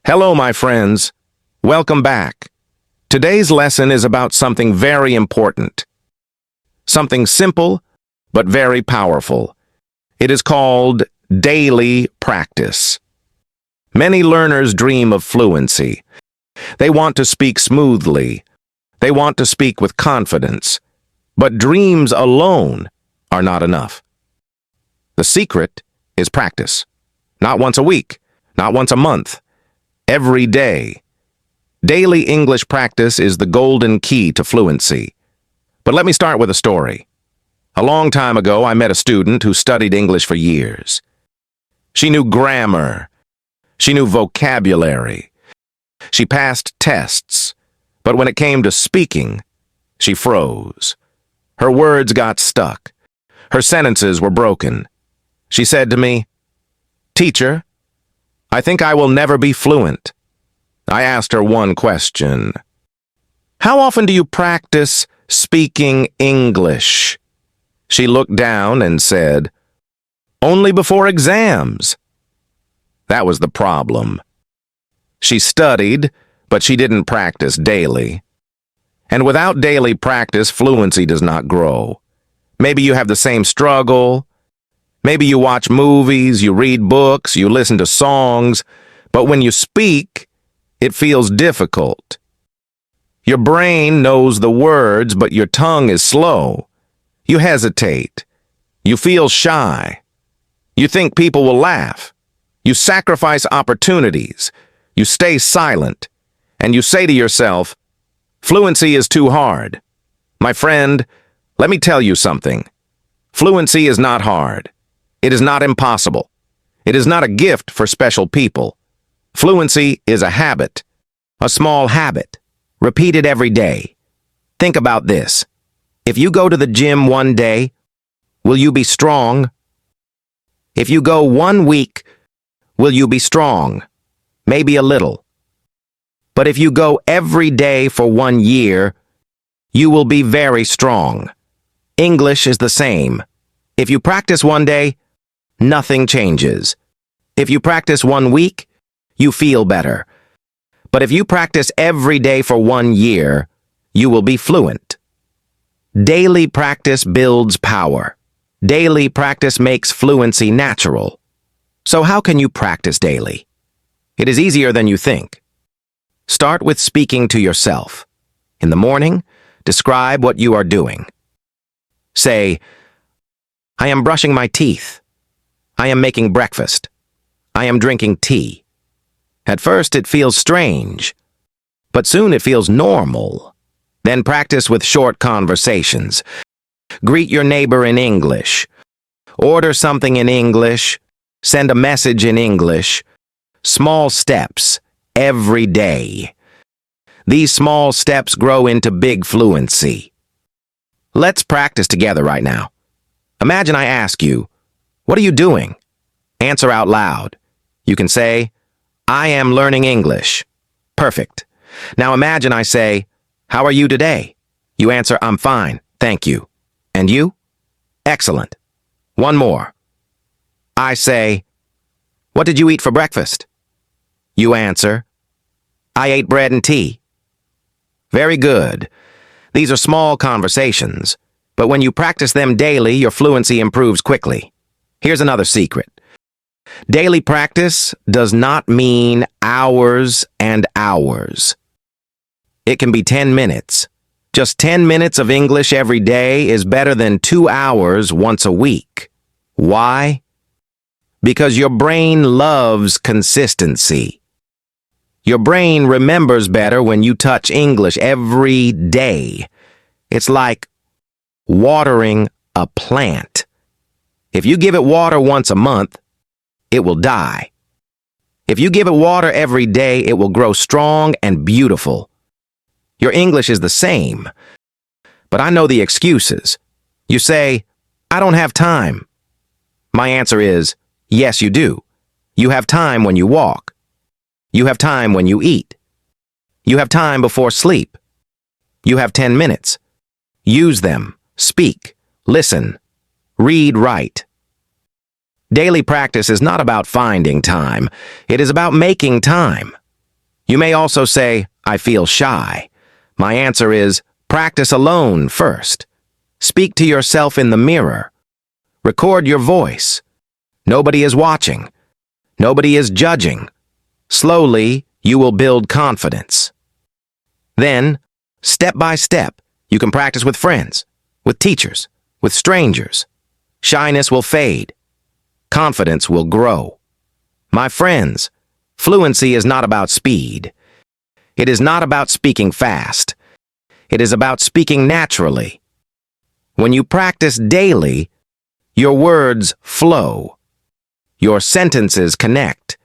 Hello, my friends. Welcome back. Today's lesson is about something very important. Something simple, but very powerful. It is called daily practice. Many learners dream of fluency. They want to speak smoothly. They want to speak with confidence. But dreams alone are not enough. The secret is practice. Not once a week, not once a month. Every day. Daily English practice is the golden key to fluency. But let me start with a story. A long time ago, I met a student who studied English for years. She knew grammar. She knew vocabulary. She passed tests. But when it came to speaking, she froze. Her words got stuck. Her sentences were broken. She said to me, "Teacher, I think I will never be fluent." I asked her one question. "How often do you practice speaking English?" She looked down and said, "Only before exams." That was the problem. She studied, but she didn't practice daily. And without daily practice, fluency does not grow. Maybe you have the same struggle. Maybe you watch movies, you read books, you listen to songs, but when you speak, it feels difficult. Your brain knows the words, but your tongue is slow. You hesitate. You feel shy. You think people will laugh. You sacrifice opportunities. You stay silent. And you say to yourself, "Fluency is too hard." My friend, let me tell you something. Fluency is not hard. It is not impossible. It is not a gift for special people. Fluency is a habit, a small habit, repeated every day. Think about this. If you go to the gym one day, will you be strong? If you go 1 week, will you be strong? Maybe a little. But if you go every day for 1 year, you will be very strong. English is the same. If you practice one day, nothing changes. If you practice 1 week, you feel better. But if you practice every day for 1 year, you will be fluent. Daily practice builds power. Daily practice makes fluency natural. So how can you practice daily? It is easier than you think. Start with speaking to yourself. In the morning, describe what you are doing. Say, "I am brushing my teeth. I am making breakfast. I am drinking tea." At first it feels strange, but soon it feels normal. Then practice with short conversations. Greet your neighbor in English. Order something in English. Send a message in English. Small steps every day. These small steps grow into big fluency. Let's practice together right now. Imagine I ask you, "What are you doing?" Answer out loud. You can say, "I am learning English." Perfect. Now imagine I say, "How are you today?" You answer, "I'm fine, thank you." And you? Excellent. One more. I say, "What did you eat for breakfast?" You answer, "I ate bread and tea." Very good. These are small conversations, but when you practice them daily, your fluency improves quickly. Here's another secret. Daily practice does not mean hours and hours. It can be 10 minutes. Just 10 minutes of English every day is better than 2 hours once a week. Why? Because your brain loves consistency. Your brain remembers better when you touch English every day. It's like watering a plant. If you give it water once a month, it will die. If you give it water every day, it will grow strong and beautiful. Your English is the same. But I know the excuses. You say, "I don't have time." My answer is, yes, you do. You have time when you walk. You have time when you eat. You have time before sleep. You have 10 minutes. Use them. Speak. Listen. Read right. Daily practice is not about finding time. It is about making time. You may also say, I feel shy. My answer is, practice alone first. Speak to yourself in the mirror. Record your voice. Nobody is watching. Nobody is judging. Slowly, you will build confidence. Then, step by step, you can practice with friends, with teachers, with strangers. Shyness will fade. Confidence will grow. My friends, fluency is not about speed. It is not about speaking fast. It is about speaking naturally. When you practice daily, your words flow. Your sentences connect.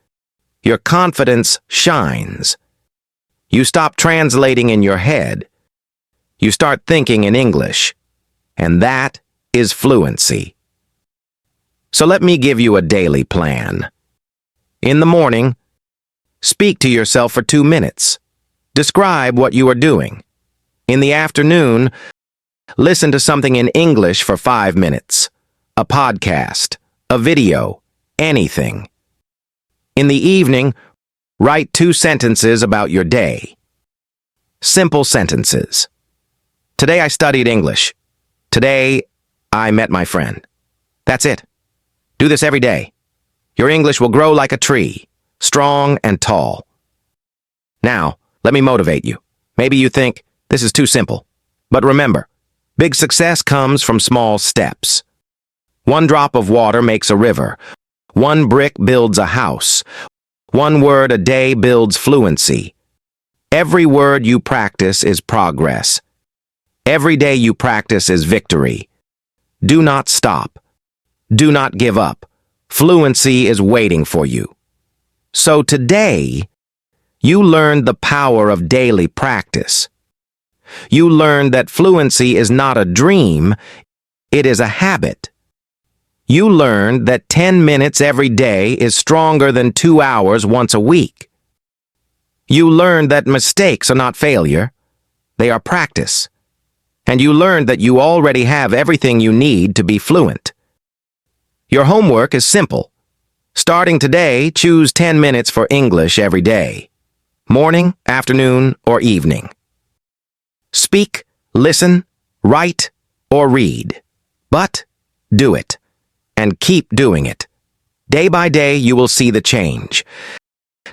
Your confidence shines. You stop translating in your head. You start thinking in English. And that is fluency. So let me give you a daily plan. In the morning, speak to yourself for 2 minutes. Describe what you are doing. In the afternoon, listen to something in English for 5 minutes. A podcast, a video, anything. In the evening, write 2 sentences about your day. Simple sentences. Today I studied English. Today I met my friend. That's it. Do this every day. Your English will grow like a tree, strong and tall. Now, let me motivate you. Maybe you think, this is too simple. But remember, big success comes from small steps. 1 drop of water makes a river. 1 brick builds a house. 1 word a day builds fluency. Every word you practice is progress. Every day you practice is victory. Do not stop. Do not give up. Fluency is waiting for you. So today, you learned the power of daily practice. You learned that fluency is not a dream, it is a habit. You learned that 10 minutes every day is stronger than 2 hours once a week. You learned that mistakes are not failure, they are practice. And you learned that you already have everything you need to be fluent. Your homework is simple. Starting today, choose 10 minutes for English every day. Morning, afternoon, or evening. Speak, listen, write, or read. But do it. And keep doing it. Day by day, you will see the change.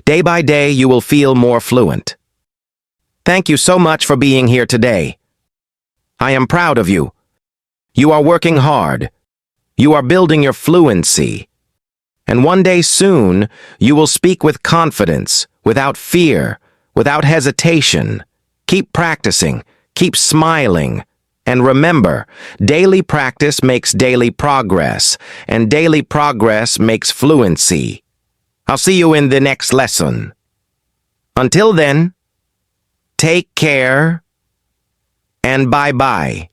Day by day, you will feel more fluent. Thank you so much for being here today. I am proud of you. You are working hard. You are building your fluency. And one day soon, you will speak with confidence, without fear, without hesitation. Keep practicing, keep smiling. And remember, daily practice makes daily progress, and daily progress makes fluency. I'll see you in the next lesson. Until then, take care and bye-bye.